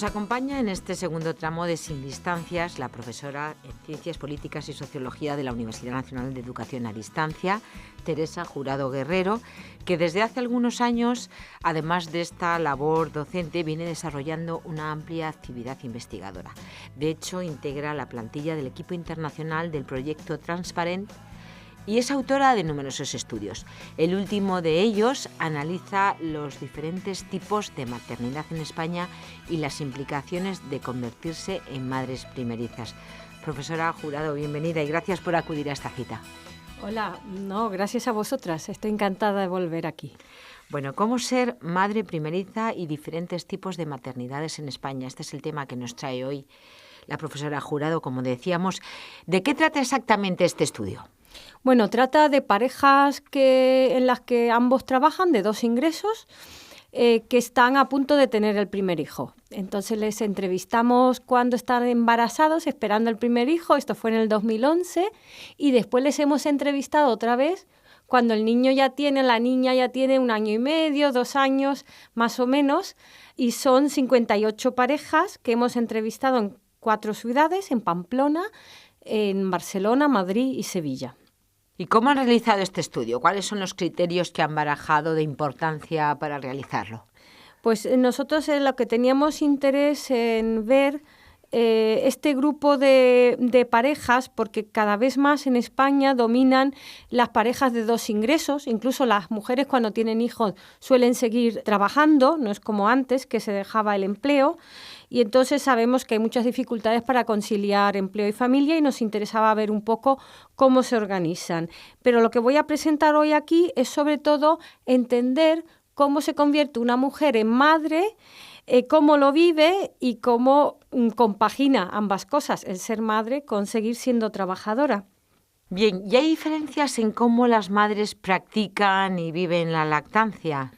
Nos acompaña en este segundo tramo de Sin Distancias la profesora en Ciencias Políticas y Sociología de la Universidad Nacional de Educación a Distancia, Teresa Jurado Guerrero, que desde hace algunos años, además de esta labor docente, viene desarrollando una amplia actividad investigadora. De hecho, integra la plantilla del equipo internacional del proyecto Transparent y es autora de numerosos estudios. El último de ellos analiza los diferentes tipos de maternidad en España y las implicaciones de convertirse en madres primerizas. Profesora Jurado, bienvenida y gracias por acudir a esta cita. Hola, gracias a vosotras. Estoy encantada de volver aquí. Bueno, ¿cómo ser madre primeriza y diferentes tipos de maternidades en España? Este es el tema que nos trae hoy la profesora Jurado, como decíamos. ¿De qué trata exactamente este estudio? Bueno, trata de parejas en las que ambos trabajan, de 2 ingresos, que están a punto de tener el primer hijo. Entonces les entrevistamos cuando están embarazados, esperando el primer hijo, esto fue en el 2011, y después les hemos entrevistado otra vez cuando la niña ya tiene 1 año y medio, 2 años más o menos, y son 58 parejas que hemos entrevistado en 4 ciudades, en Pamplona, en Barcelona, Madrid y Sevilla. ¿Y cómo han realizado este estudio? ¿Cuáles son los criterios que han barajado de importancia para realizarlo? Pues nosotros lo que teníamos interés en ver este grupo de parejas, porque cada vez más en España dominan las parejas de 2 ingresos, incluso las mujeres cuando tienen hijos suelen seguir trabajando, no es como antes que se dejaba el empleo, y entonces sabemos que hay muchas dificultades para conciliar empleo y familia y nos interesaba ver un poco cómo se organizan. Pero lo que voy a presentar hoy aquí es sobre todo entender cómo se convierte una mujer en madre, cómo lo vive y cómo compagina ambas cosas, el ser madre con seguir siendo trabajadora. Bien, ¿y hay diferencias en cómo las madres practican y viven la lactancia?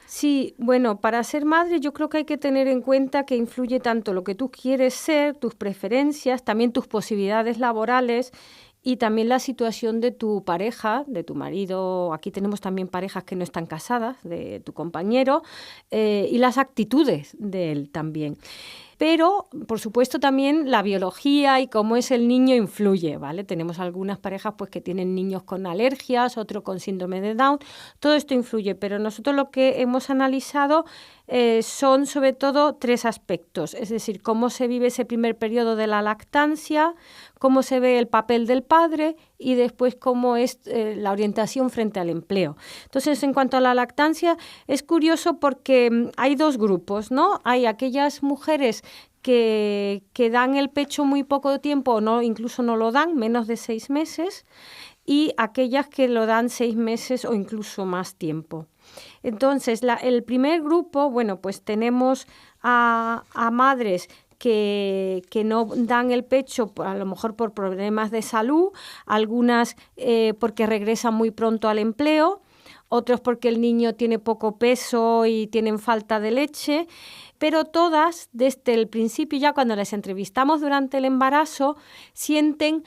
Sí, bueno, para ser madre yo creo que hay que tener en cuenta que influye tanto lo que tú quieres ser, tus preferencias, también tus posibilidades laborales y también la situación de tu pareja, de tu marido. Aquí tenemos también parejas que no están casadas, de tu compañero, y las actitudes de él también. Pero, por supuesto, también la biología y cómo es el niño influye, ¿vale? Tenemos algunas parejas pues, que tienen niños con alergias, otros con síndrome de Down. Todo esto influye, pero nosotros lo que hemos analizado son sobre todo 3 aspectos. Es decir, cómo se vive ese primer periodo de la lactancia, cómo se ve el papel del padre y después cómo es la orientación frente al empleo. Entonces, en cuanto a la lactancia, es curioso porque hay 2 grupos, ¿no? Hay aquellas mujeres que dan el pecho muy poco tiempo o incluso no lo dan, menos de 6 meses, y aquellas que lo dan 6 meses o incluso más tiempo. Entonces, el primer grupo, bueno, pues tenemos a madres que no dan el pecho, a lo mejor por problemas de salud, algunas porque regresan muy pronto al empleo, otros porque el niño tiene poco peso y tienen falta de leche, pero todas, desde el principio, ya cuando les entrevistamos durante el embarazo, sienten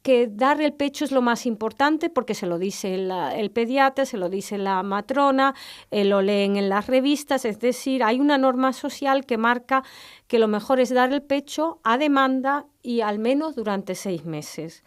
que dar el pecho es lo más importante porque se lo dice el pediatra, se lo dice la matrona, lo leen en las revistas, es decir, hay una norma social que marca que lo mejor es dar el pecho a demanda y al menos durante 6 meses.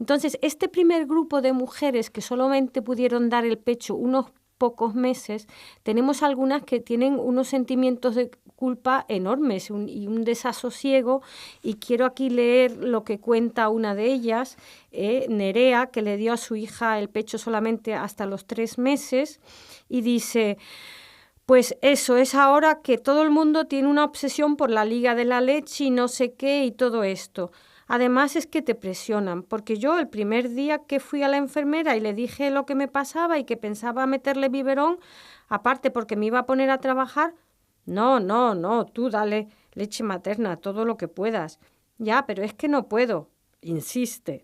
Entonces, este primer grupo de mujeres que solamente pudieron dar el pecho unos pocos meses, tenemos algunas que tienen unos sentimientos de culpa enormes y un desasosiego, y quiero aquí leer lo que cuenta una de ellas, Nerea, que le dio a su hija el pecho solamente hasta los 3 meses, y dice: pues eso, es ahora que todo el mundo tiene una obsesión por la liga de la leche y no sé qué y todo esto. Además es que te presionan, porque yo el primer día que fui a la enfermera y le dije lo que me pasaba y que pensaba meterle biberón, aparte porque me iba a poner a trabajar, no, tú dale leche materna, todo lo que puedas. Ya, pero es que no puedo, insiste.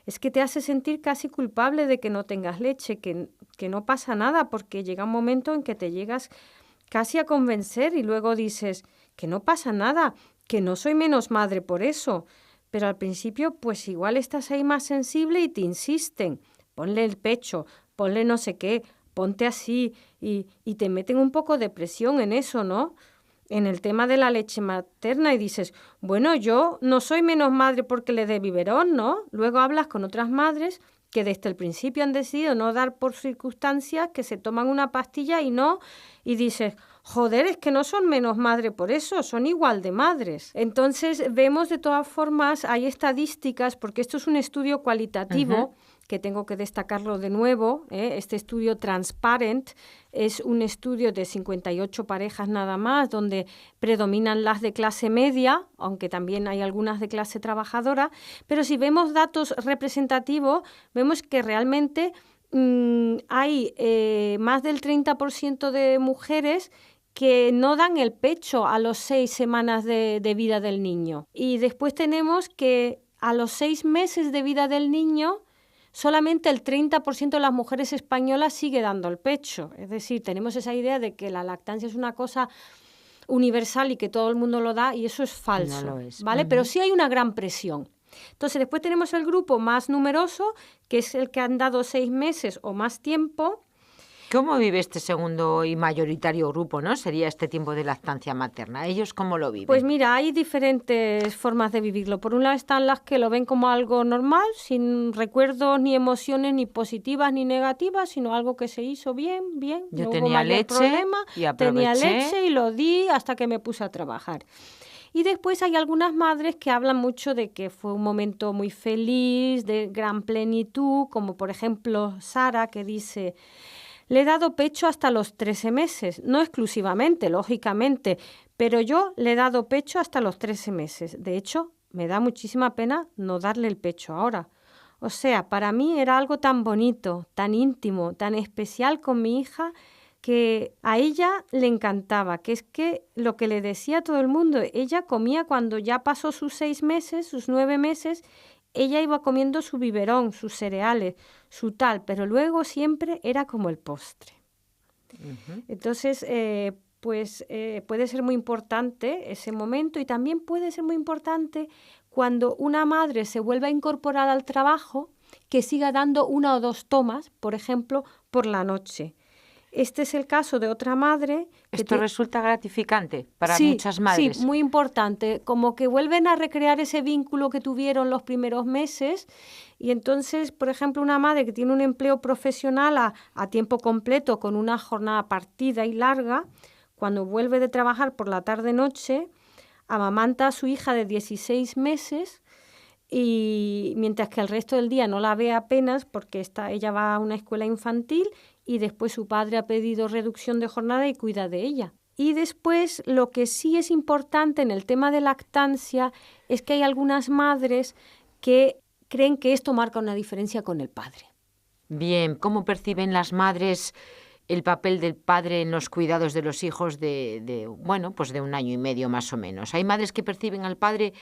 Es que te hace sentir casi culpable de que no tengas leche, que no pasa nada, porque llega un momento en que te llegas casi a convencer y luego dices que no pasa nada, que no soy menos madre por eso. Pero al principio, pues igual estás ahí más sensible y te insisten. Ponle el pecho, ponle no sé qué, ponte así, y te meten un poco de presión en eso, ¿no? en el tema de la leche materna y dices, bueno, yo no soy menos madre porque le dé biberón, ¿no? Luego hablas con otras madres que desde el principio han decidido no dar por circunstancias, que se toman una pastilla y dices, joder, es que no son menos madre por eso, son igual de madres. Entonces vemos de todas formas, hay estadísticas, porque esto es un estudio cualitativo, que tengo que destacarlo de nuevo, este estudio Transparent es un estudio de 58 parejas nada más, donde predominan las de clase media, aunque también hay algunas de clase trabajadora, pero si vemos datos representativos, vemos que realmente hay más del 30% de mujeres que no dan el pecho a los 6 semanas de vida del niño. Y después tenemos que a los 6 meses de vida del niño, solamente el 30% de las mujeres españolas sigue dando el pecho. Es decir, tenemos esa idea de que la lactancia es una cosa universal y que todo el mundo lo da, y eso es falso, No lo es. ¿vale? Pero sí hay una gran presión. Entonces, después tenemos el grupo más numeroso, que es el que han dado 6 meses o más tiempo. ¿Cómo vive este segundo y mayoritario grupo, no? Sería este tiempo de lactancia materna. ¿Ellos cómo lo viven? Pues mira, hay diferentes formas de vivirlo. Por un lado están las que lo ven como algo normal, sin recuerdos ni emociones ni positivas ni negativas, sino algo que se hizo bien. Yo no tenía hubo mayor leche problema, y aproveché. Tenía leche y lo di hasta que me puse a trabajar. Y después hay algunas madres que hablan mucho de que fue un momento muy feliz, de gran plenitud, como por ejemplo Sara, que dice: le he dado pecho hasta los 13 meses, no exclusivamente, lógicamente, pero yo le he dado pecho hasta los 13 meses. De hecho, me da muchísima pena no darle el pecho ahora. O sea, para mí era algo tan bonito, tan íntimo, tan especial con mi hija, que a ella le encantaba, que es que lo que le decía a todo el mundo, ella comía cuando ya pasó sus 6 meses, sus 9 meses, ella iba comiendo su biberón, sus cereales, su tal, pero luego siempre era como el postre. Entonces, puede ser muy importante ese momento, y también puede ser muy importante cuando una madre se vuelve a incorporar al trabajo, que siga dando 1 o 2 tomas, por ejemplo, por la noche. Este es el caso de otra madre. Esto resulta gratificante para muchas madres. Sí, muy importante. Como que vuelven a recrear ese vínculo que tuvieron los primeros meses. Y entonces, por ejemplo, una madre que tiene un empleo profesional a tiempo completo, con una jornada partida y larga, cuando vuelve de trabajar por la tarde-noche, amamanta a su hija de 16 meses, y mientras que el resto del día no la ve apenas, porque ella va a una escuela infantil, y después su padre ha pedido reducción de jornada y cuida de ella. Y después, lo que sí es importante en el tema de lactancia es que hay algunas madres que creen que esto marca una diferencia con el padre. Bien, ¿cómo perciben las madres el papel del padre en los cuidados de los hijos de 1 año y medio más o menos? Hay madres que perciben al padre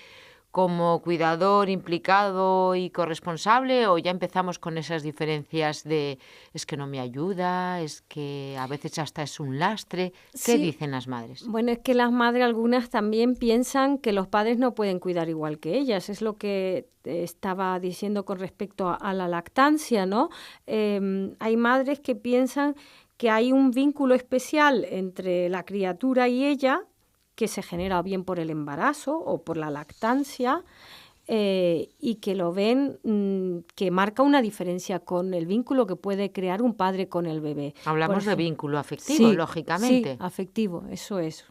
como cuidador implicado y corresponsable, o ya empezamos con esas diferencias de es que no me ayuda, es que a veces hasta es un lastre? ¿Qué dicen las madres? Bueno, es que las madres algunas también piensan que los padres no pueden cuidar igual que ellas. Es lo que estaba diciendo con respecto a la lactancia, ¿no? Hay madres que piensan que hay un vínculo especial entre la criatura y ella, que se genera bien por el embarazo o por la lactancia, y que lo ven que marca una diferencia con el vínculo que puede crear un padre con el bebé. Hablamos de vínculo afectivo, lógicamente. Sí, afectivo, eso es.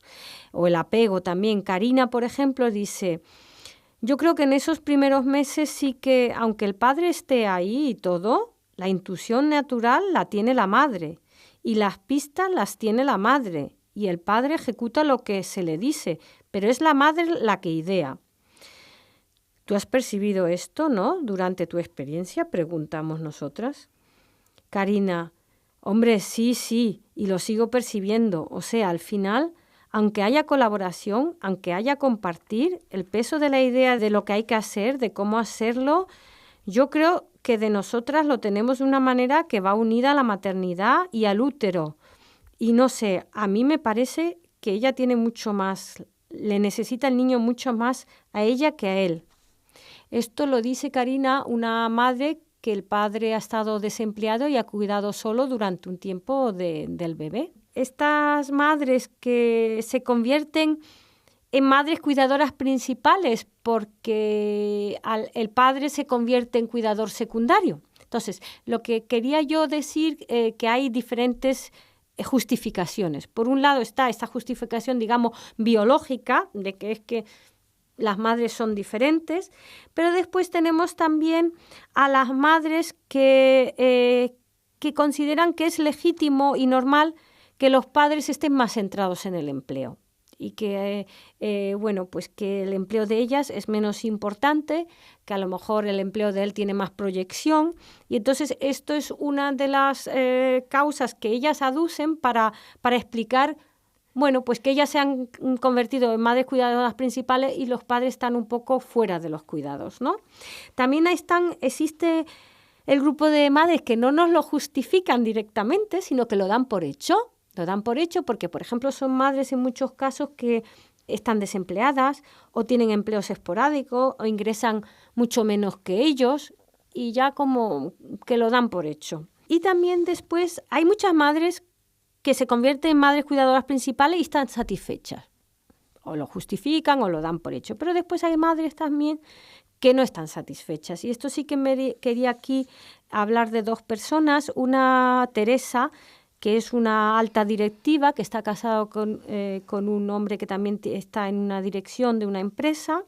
O el apego también. Karina, por ejemplo, dice: yo creo que en esos primeros meses sí que, aunque el padre esté ahí y todo, la intuición natural la tiene la madre, y las pistas las tiene la madre, y el padre ejecuta lo que se le dice, pero es la madre la que idea. ¿Tú has percibido esto, no? Durante tu experiencia, preguntamos nosotras. Karina: hombre, sí, y lo sigo percibiendo. O sea, al final, aunque haya colaboración, aunque haya compartir, el peso de la idea de lo que hay que hacer, de cómo hacerlo, yo creo que de nosotras lo tenemos de una manera que va unida a la maternidad y al útero. Y no sé, a mí me parece que ella tiene mucho más, le necesita el niño mucho más a ella que a él. Esto lo dice Karina, una madre que el padre ha estado desempleado y ha cuidado solo durante un tiempo del bebé. estas madres que se convierten en madres cuidadoras principales porque el padre se convierte en cuidador secundario. Entonces, lo que quería yo decir que hay diferentes justificaciones. Por un lado está esta justificación, digamos, biológica, de que es que las madres son diferentes, pero después tenemos también a las madres que consideran que es legítimo y normal que los padres estén más centrados en el empleo y que, pues que el empleo de ellas es menos importante, que a lo mejor el empleo de él tiene más proyección. Y entonces esto es una de las causas que ellas aducen para explicar, pues que ellas se han convertido en madres cuidadoras principales y los padres están un poco fuera de los cuidados, ¿no? También existe el grupo de madres que no nos lo justifican directamente, sino que lo dan por hecho. Lo dan por hecho porque, por ejemplo, son madres en muchos casos que están desempleadas o tienen empleos esporádicos o ingresan mucho menos que ellos y ya como que lo dan por hecho. Y también después hay muchas madres que se convierten en madres cuidadoras principales y están satisfechas. O lo justifican o lo dan por hecho. Pero después hay madres también que no están satisfechas. Y esto sí que quería aquí hablar de dos personas. Una, Teresa, que es una alta directiva, que está casado con un hombre que también está en una dirección de una empresa.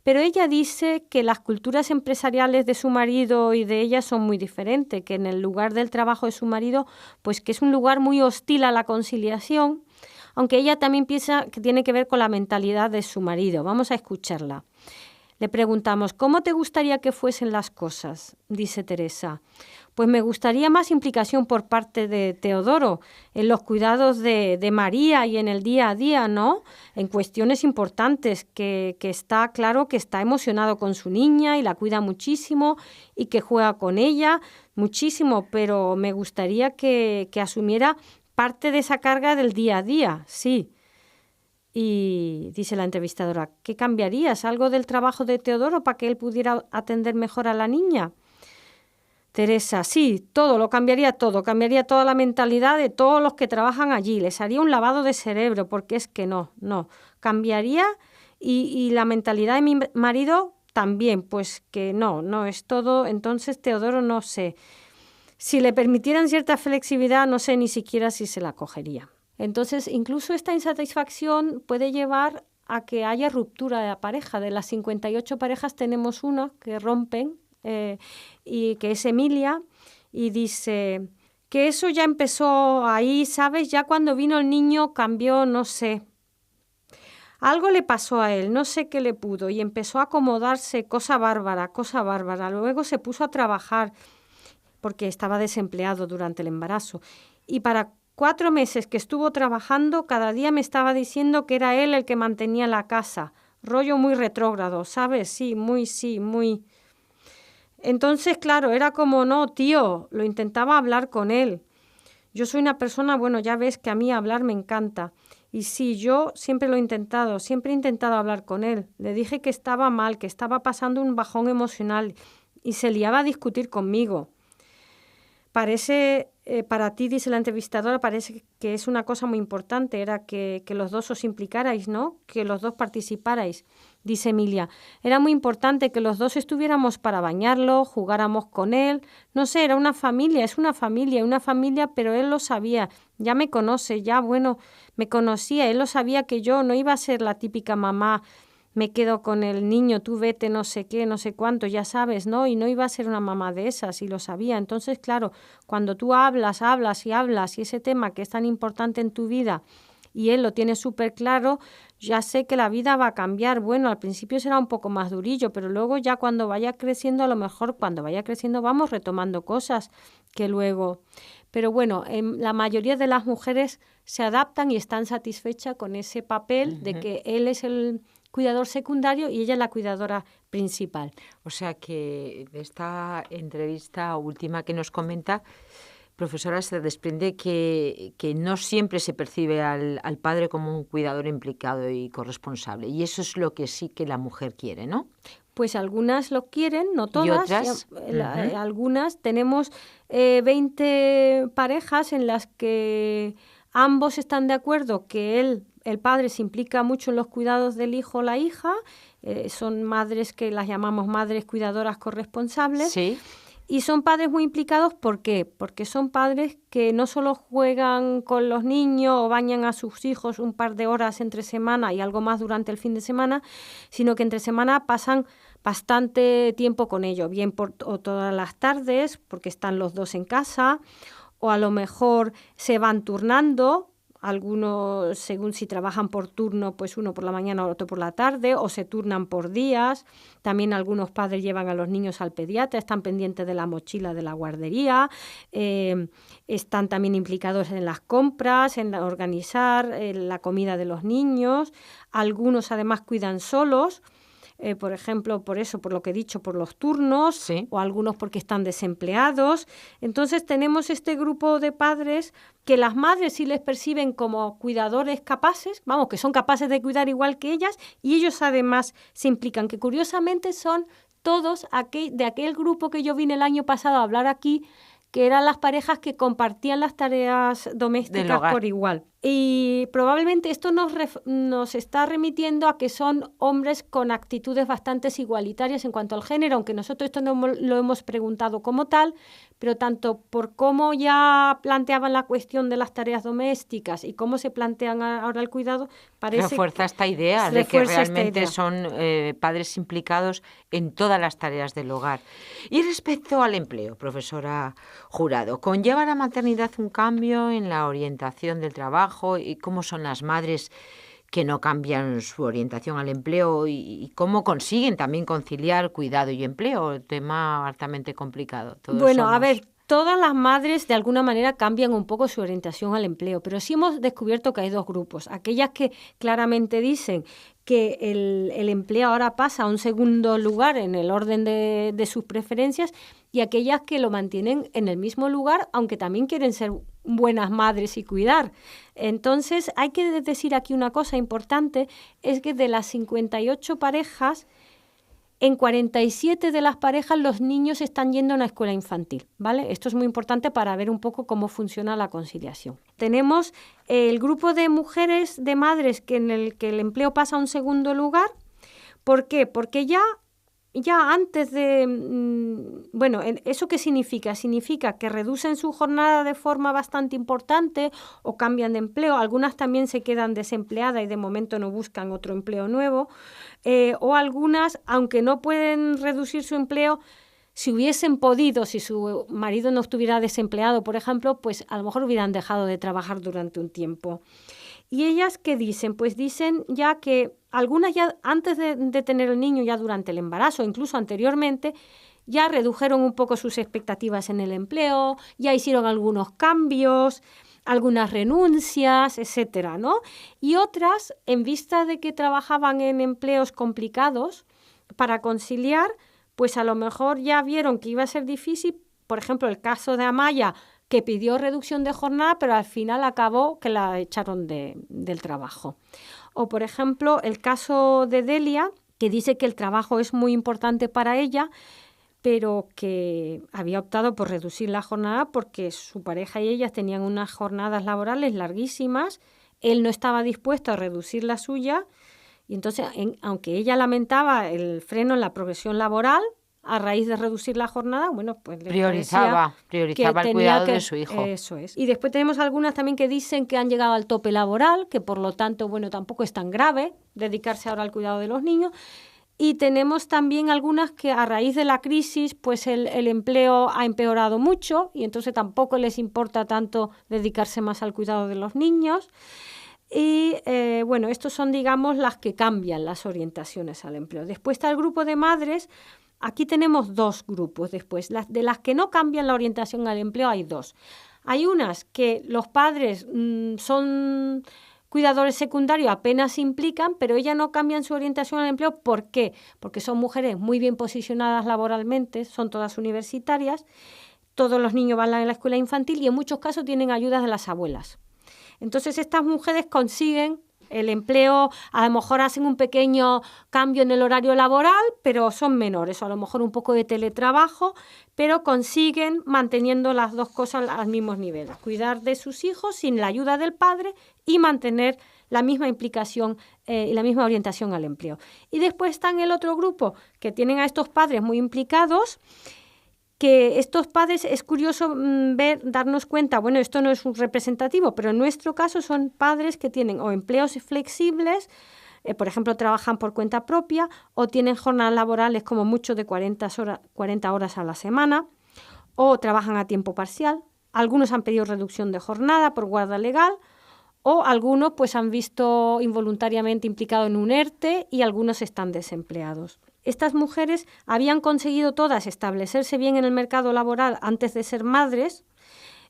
Pero ella dice que las culturas empresariales de su marido y de ella son muy diferentes, que en el lugar del trabajo de su marido, pues que es un lugar muy hostil a la conciliación, aunque ella también piensa que tiene que ver con la mentalidad de su marido. Vamos a escucharla. Le preguntamos, ¿cómo te gustaría que fuesen las cosas? Dice Teresa. Pues me gustaría más implicación por parte de Teodoro en los cuidados de María y en el día a día, ¿no? En cuestiones importantes, que está claro que está emocionado con su niña y la cuida muchísimo y que juega con ella muchísimo, pero me gustaría que asumiera parte de esa carga del día a día, sí. Y dice la entrevistadora, ¿qué cambiarías? ¿Algo del trabajo de Teodoro para que él pudiera atender mejor a la niña? Teresa, sí, todo, lo cambiaría toda la mentalidad de todos los que trabajan allí, les haría un lavado de cerebro, porque es que no, cambiaría y la mentalidad de mi marido también, pues que no es todo. Entonces Teodoro no sé, si le permitieran cierta flexibilidad, no sé ni siquiera si se la cogería. Entonces, incluso esta insatisfacción puede llevar a que haya ruptura de la pareja. De las 58 parejas tenemos una que rompen, y que es Emilia, y dice que eso ya empezó ahí, ¿sabes? Ya cuando vino el niño cambió, no sé. Algo le pasó a él, no sé qué le pudo, y empezó a acomodarse, cosa bárbara. Luego se puso a trabajar porque estaba desempleado durante el embarazo. Y para 4 meses que estuvo trabajando, cada día me estaba diciendo que era él el que mantenía la casa. Rollo muy retrógrado, ¿sabes? Sí, muy. Entonces, claro, era como, no, tío, lo intentaba hablar con él. Yo soy una persona, ya ves que a mí hablar me encanta. Y sí, yo siempre lo he intentado, siempre he intentado hablar con él. Le dije que estaba mal, que estaba pasando un bajón emocional y se liaba a discutir conmigo. Parece, para ti, dice la entrevistadora, parece que es una cosa muy importante, era que los dos os implicarais, ¿no? Que los dos participarais. Dice Emilia, era muy importante que los dos estuviéramos para bañarlo, jugáramos con él. No sé, era una familia, es una familia, pero él lo sabía. Ya me conoce, me conocía. Él lo sabía que yo no iba a ser la típica mamá, me quedo con el niño, tú vete, no sé qué, no sé cuánto, ya sabes, ¿no? Y no iba a ser una mamá de esas, y lo sabía. Entonces, claro, cuando tú hablas y ese tema que es tan importante en tu vida, y él lo tiene súper claro, ya sé que la vida va a cambiar. Al principio será un poco más durillo, pero luego ya cuando vaya creciendo, a lo mejor cuando vaya creciendo vamos retomando cosas que luego... Pero la mayoría de las mujeres se adaptan y están satisfechas con ese papel de que él es el cuidador secundario y ella es la cuidadora principal. O sea que de esta entrevista última que nos comenta, profesora, se desprende que no siempre se percibe al padre como un cuidador implicado y corresponsable. Y eso es lo que sí que la mujer quiere, ¿no? Pues algunas lo quieren, no todas. ¿Y otras? Algunas. Tenemos 20 parejas en las que ambos están de acuerdo que el padre se implica mucho en los cuidados del hijo o la hija, son madres que las llamamos madres cuidadoras corresponsables. Sí. Y son padres muy implicados, ¿por qué? Porque son padres que no solo juegan con los niños o bañan a sus hijos un par de horas entre semana y algo más durante el fin de semana, sino que entre semana pasan bastante tiempo con ellos, bien o todas las tardes, porque están los dos en casa, o a lo mejor se van turnando. Algunos, según si trabajan por turno, pues uno por la mañana o otro por la tarde, o se turnan por días. También algunos padres llevan a los niños al pediatra, están pendientes de la mochila de la guardería, están también implicados en las compras, en organizar la comida de los niños. Algunos además cuidan solos, por ejemplo, por lo que he dicho, por los turnos, sí, o algunos porque están desempleados. Entonces tenemos este grupo de padres que las madres sí les perciben como cuidadores capaces, vamos, que son capaces de cuidar igual que ellas, y ellos además se implican, que curiosamente son todos de aquel grupo que yo vine el año pasado a hablar aquí, que eran las parejas que compartían las tareas domésticas por igual. Y probablemente esto nos está remitiendo a que son hombres con actitudes bastante igualitarias en cuanto al género, aunque nosotros esto no lo hemos preguntado como tal, pero tanto por cómo ya planteaban la cuestión de las tareas domésticas y cómo se plantean ahora el cuidado, parece refuerza esta idea de que realmente son padres implicados en todas las tareas del hogar. Y respecto al empleo, profesora Jurado, ¿conlleva la maternidad un cambio en la orientación del trabajo? ¿Y cómo son las madres que no cambian su orientación al empleo y cómo consiguen también conciliar cuidado y empleo? Tema altamente complicado. A ver, todas las madres de alguna manera cambian un poco su orientación al empleo, pero sí hemos descubierto que hay dos grupos. Aquellas que claramente dicen que el empleo ahora pasa a un segundo lugar en el orden de sus preferencias, y aquellas que lo mantienen en el mismo lugar, aunque también quieren ser buenas madres y cuidar. Entonces, hay que decir aquí una cosa importante, es que de las 58 parejas, en 47 de las parejas los niños están yendo a una escuela infantil, ¿vale? Esto es muy importante para ver un poco cómo funciona la conciliación. Tenemos el grupo de mujeres, de madres, en el que el empleo pasa a un segundo lugar. ¿Por qué? Porque ya antes de... ¿eso qué significa? Significa que reducen su jornada de forma bastante importante o cambian de empleo. Algunas también se quedan desempleadas y de momento no buscan otro empleo nuevo. O algunas, aunque no pueden reducir su empleo, si hubiesen podido, si su marido no estuviera desempleado, por ejemplo, pues a lo mejor hubieran dejado de trabajar durante un tiempo. ¿Y ellas qué dicen? Pues dicen ya que algunas ya antes de tener el niño, ya durante el embarazo, incluso anteriormente, ya redujeron un poco sus expectativas en el empleo, ya hicieron algunos cambios, algunas renuncias, etcétera, ¿no? Y otras, en vista de que trabajaban en empleos complicados para conciliar, pues a lo mejor ya vieron que iba a ser difícil. Por ejemplo, el caso de Amaya, que pidió reducción de jornada, pero al final acabó que la echaron del trabajo. O, por ejemplo, el caso de Delia, que dice que el trabajo es muy importante para ella, pero que había optado por reducir la jornada porque su pareja y ellas tenían unas jornadas laborales larguísimas, él no estaba dispuesto a reducir la suya, y entonces, aunque ella lamentaba el freno en la progresión laboral, a raíz de reducir la jornada, bueno, pues priorizaba el cuidado de su hijo. Eso es. Y después tenemos algunas también que dicen que han llegado al tope laboral, que por lo tanto, bueno, tampoco es tan grave dedicarse ahora al cuidado de los niños. Y tenemos también algunas que a raíz de la crisis, pues el empleo ha empeorado mucho y entonces tampoco les importa tanto dedicarse más al cuidado de los niños. Y estos son, digamos, las que cambian las orientaciones al empleo. Después está el grupo de madres. Aquí tenemos dos grupos después. De las que no cambian la orientación al empleo hay dos. Hay unas que los padres son cuidadores secundarios, apenas se implican, pero ellas no cambian su orientación al empleo. ¿Por qué? Porque son mujeres muy bien posicionadas laboralmente, son todas universitarias, todos los niños van a la escuela infantil y en muchos casos tienen ayudas de las abuelas. Entonces estas mujeres consiguen El empleo, a lo mejor hacen un pequeño cambio en el horario laboral, pero son menores, o a lo mejor un poco de teletrabajo, pero consiguen manteniendo las dos cosas al mismo nivel. Cuidar de sus hijos sin la ayuda del padre y mantener la misma implicación y la misma orientación al empleo. Y después está en el otro grupo que tienen a estos padres muy implicados, que estos padres es curioso darnos cuenta, bueno, esto no es un representativo, pero en nuestro caso son padres que tienen o empleos flexibles, por ejemplo, trabajan por cuenta propia o tienen jornadas laborales como mucho de 40 horas a la semana o trabajan a tiempo parcial. Algunos han pedido reducción de jornada por guarda legal o algunos pues han visto involuntariamente implicado en un ERTE y algunos están desempleados. Estas mujeres habían conseguido todas establecerse bien en el mercado laboral antes de ser madres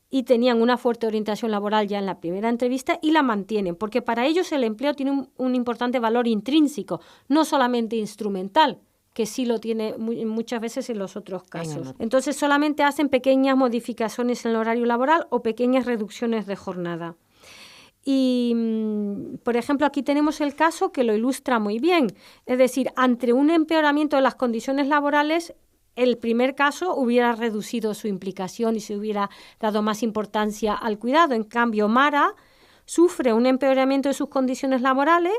y tenían una fuerte orientación laboral ya en la primera entrevista y la mantienen, porque para ellos el empleo tiene un importante valor intrínseco, no solamente instrumental, que sí lo tiene muchas veces en los otros casos. Entonces solamente hacen pequeñas modificaciones en el horario laboral o pequeñas reducciones de jornada. Y, por ejemplo, aquí tenemos el caso que lo ilustra muy bien. Es decir, ante un empeoramiento de las condiciones laborales, el primer caso hubiera reducido su implicación y se hubiera dado más importancia al cuidado. En cambio, Mara sufre un empeoramiento de sus condiciones laborales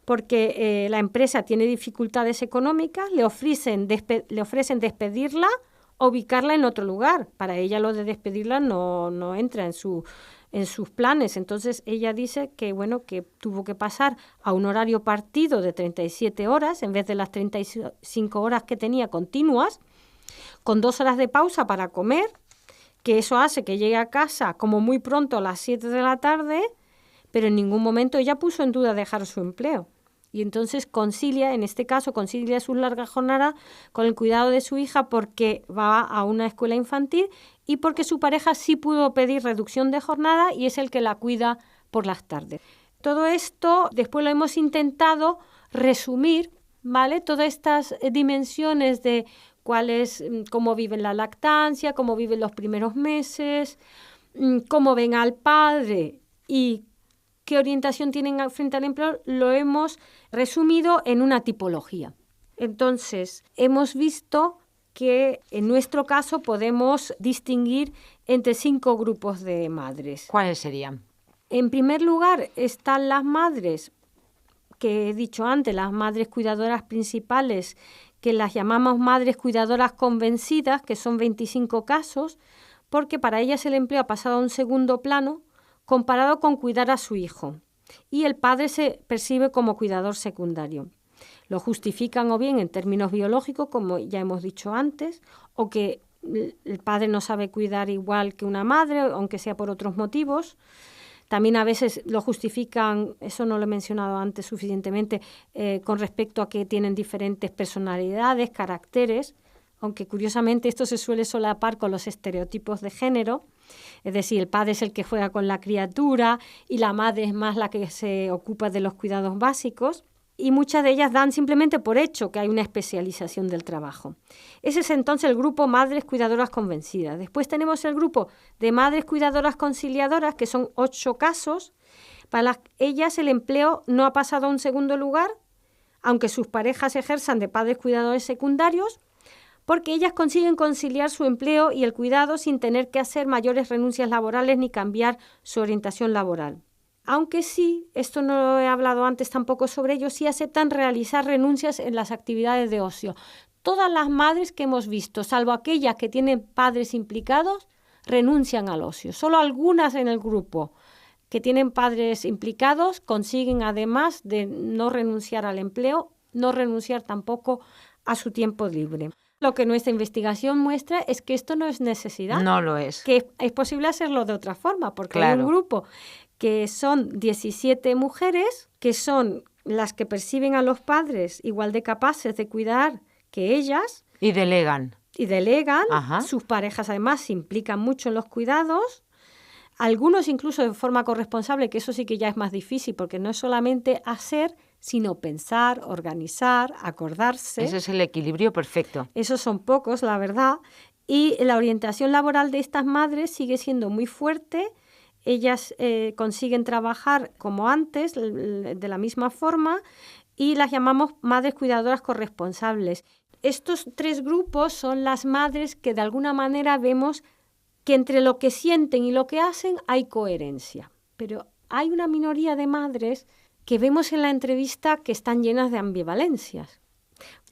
porque la empresa tiene dificultades económicas, le ofrecen despedirla o ubicarla en otro lugar. Para ella lo de despedirla no entra en sus planes. Entonces ella dice que que tuvo que pasar a un horario partido de 37 horas en vez de las 35 horas que tenía continuas, con 2 horas de pausa para comer, que eso hace que llegue a casa como muy pronto a las 7 de la tarde, pero en ningún momento ella puso en duda dejar su empleo. Y entonces concilia su larga jornada con el cuidado de su hija porque va a una escuela infantil y porque su pareja sí pudo pedir reducción de jornada y es el que la cuida por las tardes. Todo esto después lo hemos intentado resumir, ¿vale? Todas estas dimensiones de cómo viven la lactancia, cómo viven los primeros meses, cómo ven al padre y qué orientación tienen frente al empleo, lo hemos resumido en una tipología. Entonces, hemos visto que en nuestro caso podemos distinguir entre 5 grupos de madres. ¿Cuáles serían? En primer lugar están las madres, que he dicho antes, las madres cuidadoras principales, que las llamamos madres cuidadoras convencidas, que son 25 casos, porque para ellas el empleo ha pasado a un segundo plano, comparado con cuidar a su hijo, y el padre se percibe como cuidador secundario. Lo justifican o bien en términos biológicos, como ya hemos dicho antes, o que el padre no sabe cuidar igual que una madre, aunque sea por otros motivos. También a veces lo justifican, eso no lo he mencionado antes suficientemente, con respecto a que tienen diferentes personalidades, caracteres, aunque curiosamente esto se suele solapar con los estereotipos de género. Es decir, el padre es el que juega con la criatura y la madre es más la que se ocupa de los cuidados básicos. Y muchas de ellas dan simplemente por hecho que hay una especialización del trabajo. Ese es entonces el grupo Madres Cuidadoras Convencidas. Después tenemos el grupo de Madres Cuidadoras Conciliadoras, que son 8 casos. Para ellas el empleo no ha pasado a un segundo lugar, aunque sus parejas ejerzan de padres cuidadores secundarios, porque ellas consiguen conciliar su empleo y el cuidado sin tener que hacer mayores renuncias laborales ni cambiar su orientación laboral. Aunque sí, esto no lo he hablado antes tampoco sobre ello, sí aceptan realizar renuncias en las actividades de ocio. Todas las madres que hemos visto, salvo aquellas que tienen padres implicados, renuncian al ocio. Solo algunas en el grupo que tienen padres implicados consiguen, además de no renunciar al empleo, no renunciar tampoco a su tiempo libre. Lo que nuestra investigación muestra es que esto no es necesidad. No lo es. Que es posible hacerlo de otra forma, porque claro. Hay un grupo que son 17 mujeres, que son las que perciben a los padres igual de capaces de cuidar que ellas. Y delegan. Ajá. Sus parejas además se implican mucho en los cuidados. Algunos incluso de forma corresponsable, que eso sí que ya es más difícil, porque no es solamente hacer, sino pensar, organizar, acordarse. Ese es el equilibrio perfecto. Esos son pocos, la verdad. Y la orientación laboral de estas madres sigue siendo muy fuerte. ellas consiguen trabajar como antes, de la misma forma, y las llamamos madres cuidadoras corresponsables. Estos 3 grupos son las madres que de alguna manera vemos que entre lo que sienten y lo que hacen hay coherencia. Pero hay una minoría de madres que vemos en la entrevista que están llenas de ambivalencias.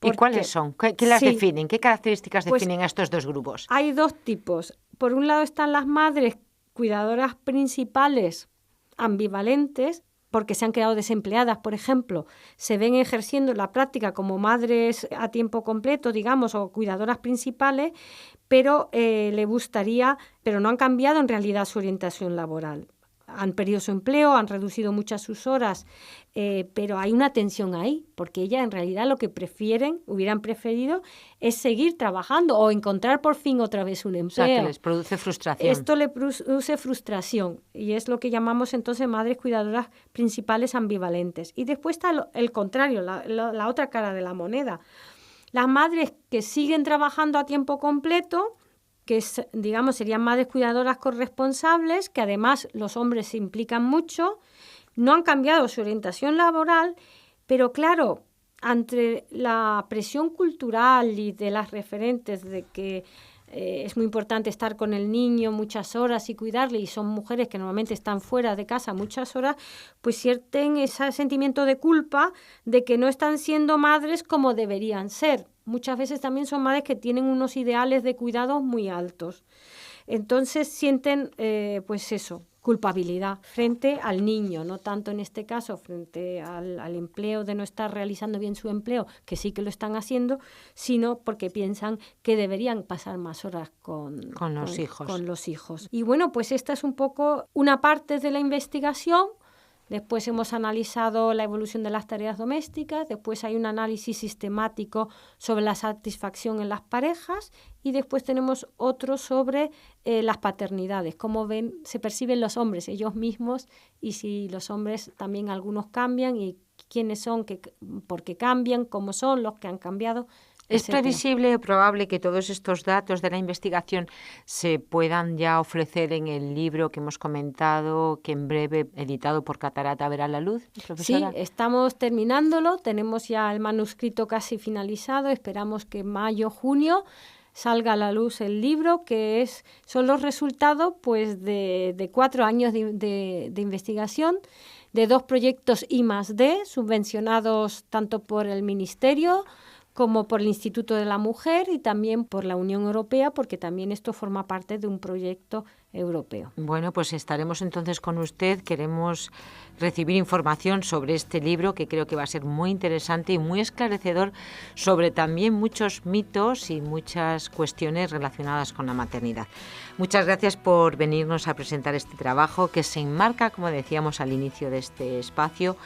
¿Y cuáles son? ¿Qué las definen? ¿Qué características definen a estos 2 grupos? Hay 2 tipos. Por un lado están las madres cuidadoras principales ambivalentes, porque se han quedado desempleadas, por ejemplo, se ven ejerciendo la práctica como madres a tiempo completo, digamos, o cuidadoras principales, pero le gustaría, pero no han cambiado en realidad su orientación laboral. Han perdido su empleo, han reducido muchas sus horas, pero hay una tensión ahí, porque ellas en realidad lo que hubieran preferido es seguir trabajando o encontrar por fin otra vez un empleo. O sea, que les produce frustración. Esto le produce frustración y es lo que llamamos entonces madres cuidadoras principales ambivalentes. Y después está el contrario, la otra cara de la moneda. Las madres que siguen trabajando a tiempo completo, que digamos serían madres cuidadoras corresponsables, que además los hombres se implican mucho, no han cambiado su orientación laboral, pero claro, ante la presión cultural y de las referentes de que es muy importante estar con el niño muchas horas y cuidarle, y son mujeres que normalmente están fuera de casa muchas horas, pues sienten ese sentimiento de culpa de que no están siendo madres como deberían ser. Muchas veces también son madres que tienen unos ideales de cuidados muy altos. Entonces sienten, pues eso, culpabilidad frente al niño, no tanto en este caso frente al empleo de no estar realizando bien su empleo, que sí que lo están haciendo, sino porque piensan que deberían pasar más horas con los hijos. Y bueno, pues esta es un poco una parte de la investigación. Después hemos analizado la evolución de las tareas domésticas, después hay un análisis sistemático sobre la satisfacción en las parejas y después tenemos otro sobre las paternidades, cómo se perciben los hombres ellos mismos y si los hombres también algunos cambian y quiénes son, por qué cambian, cómo son los que han cambiado. ¿Es previsible o probable que todos estos datos de la investigación se puedan ya ofrecer en el libro que hemos comentado, que en breve, editado por Catarata, verá la luz, profesora? Sí, estamos terminándolo, tenemos ya el manuscrito casi finalizado, esperamos que en mayo, junio salga a la luz el libro, que son los resultados pues, de 4 años de investigación, de 2 proyectos I+D, subvencionados tanto por el Ministerio como por el Instituto de la Mujer y también por la Unión Europea, porque también esto forma parte de un proyecto europeo. Bueno, pues estaremos entonces con usted. Queremos recibir información sobre este libro, que creo que va a ser muy interesante y muy esclarecedor sobre también muchos mitos y muchas cuestiones relacionadas con la maternidad. Muchas gracias por venirnos a presentar este trabajo que se enmarca, como decíamos al inicio de este espacio,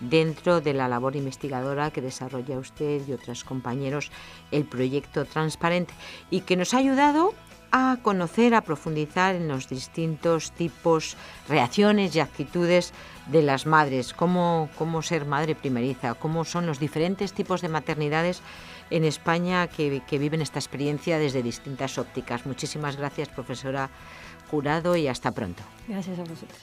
dentro de la labor investigadora que desarrolla usted y otros compañeros, el proyecto Transparente, y que nos ha ayudado a conocer, a profundizar en los distintos tipos, reacciones y actitudes de las madres, cómo ser madre primeriza, cómo son los diferentes tipos de maternidades en España que viven esta experiencia desde distintas ópticas. Muchísimas gracias, profesora Jurado, y hasta pronto. Gracias a vosotros.